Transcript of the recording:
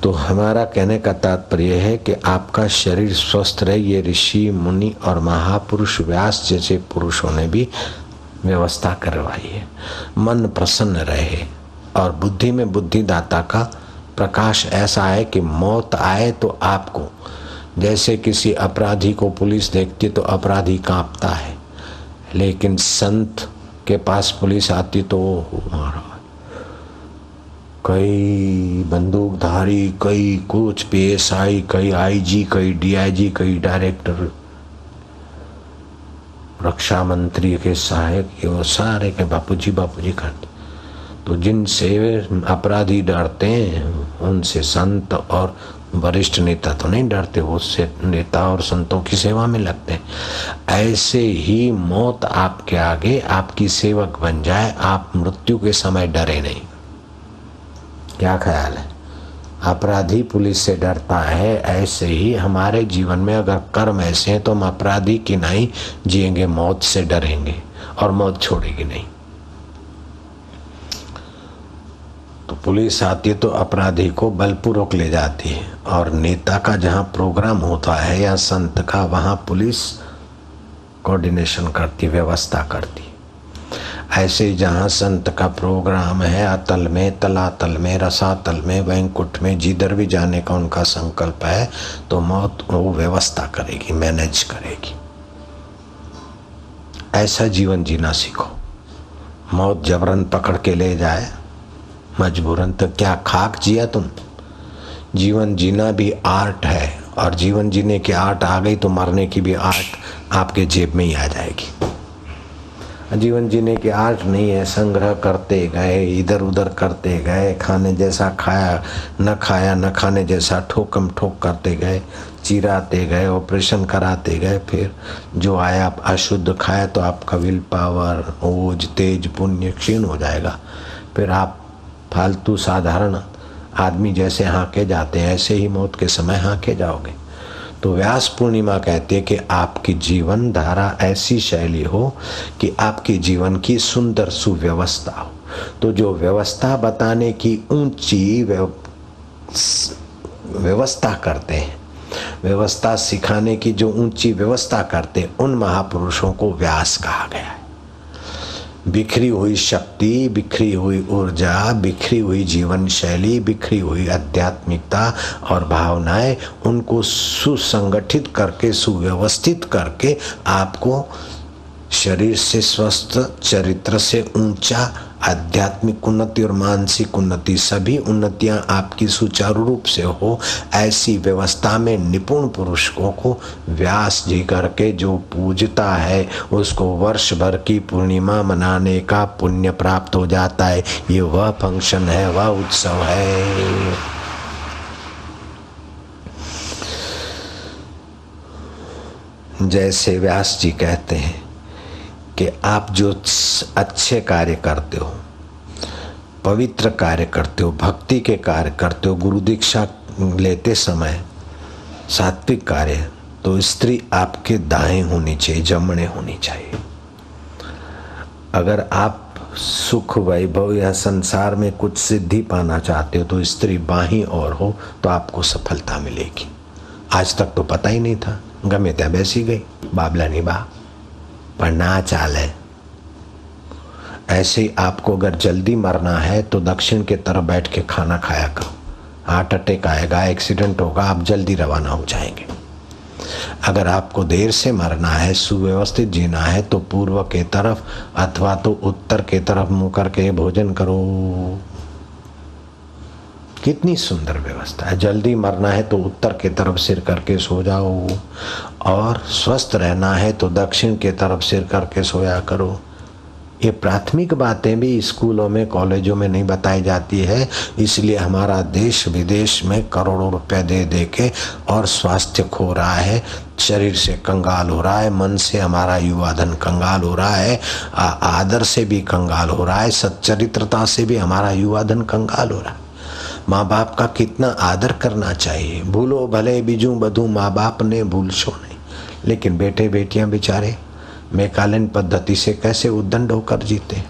तो हमारा कहने का तात्पर्य है कि आपका शरीर स्वस्थ रहे, ये ऋषि मुनि और महापुरुष व्यास जैसे पुरुषों ने भी व्यवस्था करवाई है। मन प्रसन्न रहे और बुद्धि में बुद्धिदाता का प्रकाश ऐसा है कि मौत आए तो आपको, जैसे किसी अपराधी को पुलिस देखती तो अपराधी कांपता है, लेकिन संत के पास पुलिस आती तो वो महाराज कई बंदूकधारी, कई कुछ PSI, कई IG, कई DIG, कई डायरेक्टर, रक्षा मंत्री के सहायक, ये वो सारे के बापूजी करते। तो जिनसे अपराधी डरते हैं उनसे संत और वरिष्ठ नेता तो नहीं डरते, उससे नेता और संतों की सेवा में लगते हैं। ऐसे ही मौत आपके आगे आपकी सेवक बन जाए, आप मृत्यु के समय डरे नहीं। क्या ख्याल है? अपराधी पुलिस से डरता है, ऐसे ही हमारे जीवन में अगर कर्म ऐसे हैं तो हम अपराधी की नहीं जिएंगे, मौत से डरेंगे और मौत छोड़ेगी नहीं। तो पुलिस आती है तो अपराधी को बलपूर्वक ले जाती है, और नेता का जहाँ प्रोग्राम होता है या संत का, वहाँ पुलिस कोऑर्डिनेशन करती, व्यवस्था करती। ऐसे ही जहाँ संत का प्रोग्राम है, अतल में, तलातल में, रसातल में, वैंकुट में, जिधर भी जाने का उनका संकल्प है, तो मौत वो व्यवस्था करेगी, मैनेज करेगी। ऐसा जीवन जीना सीखो। मौत जबरन पकड़ के ले जाए मजबूरन, तो क्या खाक जिया तुम? जीवन जीना भी आर्ट है, और जीवन जीने की आर्ट आ गई तो मरने की भी आर्ट आपके जेब में ही आ जाएगी। जीवन जीने की आर्ट नहीं है, संग्रह करते गए, इधर उधर करते गए, खाने जैसा खाया, न खाने जैसा ठोकम ठोक करते गए, चिराते गए, ऑपरेशन कराते गए, फिर जो आया अशुद्ध खाया तो आपका विल पावर, ओज, तेज, पुण्य क्षीण हो जाएगा। फिर आप फालतू साधारण आदमी जैसे हाँके जाते हैं, ऐसे ही मौत के समय हाँके जाओगे। तो व्यास पूर्णिमा कहती है कि आपकी जीवन धारा ऐसी शैली हो कि आपके जीवन की सुंदर सुव्यवस्था हो। तो जो व्यवस्था बताने की ऊंची व्यवस्था करते हैं, व्यवस्था सिखाने की जो ऊंची व्यवस्था करते हैं, उन महापुरुषों को व्यास कहा गया है। बिखरी हुई शक्ति, बिखरी हुई ऊर्जा, बिखरी हुई जीवन शैली, बिखरी हुई आध्यात्मिकता और भावनाएं, उनको सुसंगठित करके, सुव्यवस्थित करके आपको शरीर से स्वस्थ, चरित्र से ऊंचा, आध्यात्मिक उन्नति और मानसिक उन्नति, सभी उन्नतियां आपकी सुचारू रूप से हो, ऐसी व्यवस्था में निपुण पुरुषों को व्यास जी करके जो पूजता है, उसको वर्ष भर की पूर्णिमा मनाने का पुण्य प्राप्त हो जाता है। ये वह फंक्शन है, वह उत्सव है। जैसे व्यास जी कहते हैं कि आप जो अच्छे कार्य करते हो, पवित्र कार्य करते हो, भक्ति के कार्य करते हो, गुरु दीक्षा लेते समय सात्विक कार्य, तो स्त्री आपके दाएं होनी चाहिए, जमणे होनी चाहिए। अगर आप सुख वैभव या संसार में कुछ सिद्धि पाना चाहते हो तो स्त्री बाहीं और हो तो आपको सफलता मिलेगी। आज तक तो पता ही नहीं था, गमे त्या बेसी गई बाबलानी बा, पर ना चाले। ऐसे ही आपको अगर जल्दी मरना है तो दक्षिण के तरफ बैठ के खाना खाया करो, हार्ट अटैक आएगा, एक्सीडेंट होगा, आप जल्दी रवाना हो जाएंगे। अगर आपको देर से मरना है, सुव्यवस्थित जीना है, तो पूर्व के तरफ अथवा तो उत्तर के तरफ मुंह करके भोजन करो। कितनी सुंदर व्यवस्था है। जल्दी मरना है तो उत्तर के तरफ सिर करके सो जाओ, और स्वस्थ रहना है तो दक्षिण के तरफ सिर करके सोया करो। ये प्राथमिक बातें भी स्कूलों में, कॉलेजों में नहीं बताई जाती है, इसलिए हमारा देश विदेश में करोड़ों रुपए दे दे के और स्वास्थ्य खो रहा है, शरीर से कंगाल हो रहा है, मन से हमारा युवा धन कंगाल हो रहा है, आदर से भी कंगाल हो रहा है, सच्चरित्रता से भी हमारा युवा धन कंगाल हो रहा है। माँ बाप का कितना आदर करना चाहिए। भूलो भले बीजू बधू माँ बाप ने भूलशो नहीं, लेकिन बेटे बेटियां बेचारे मैकालेन पद्धति से कैसे उद्दंड होकर जीते।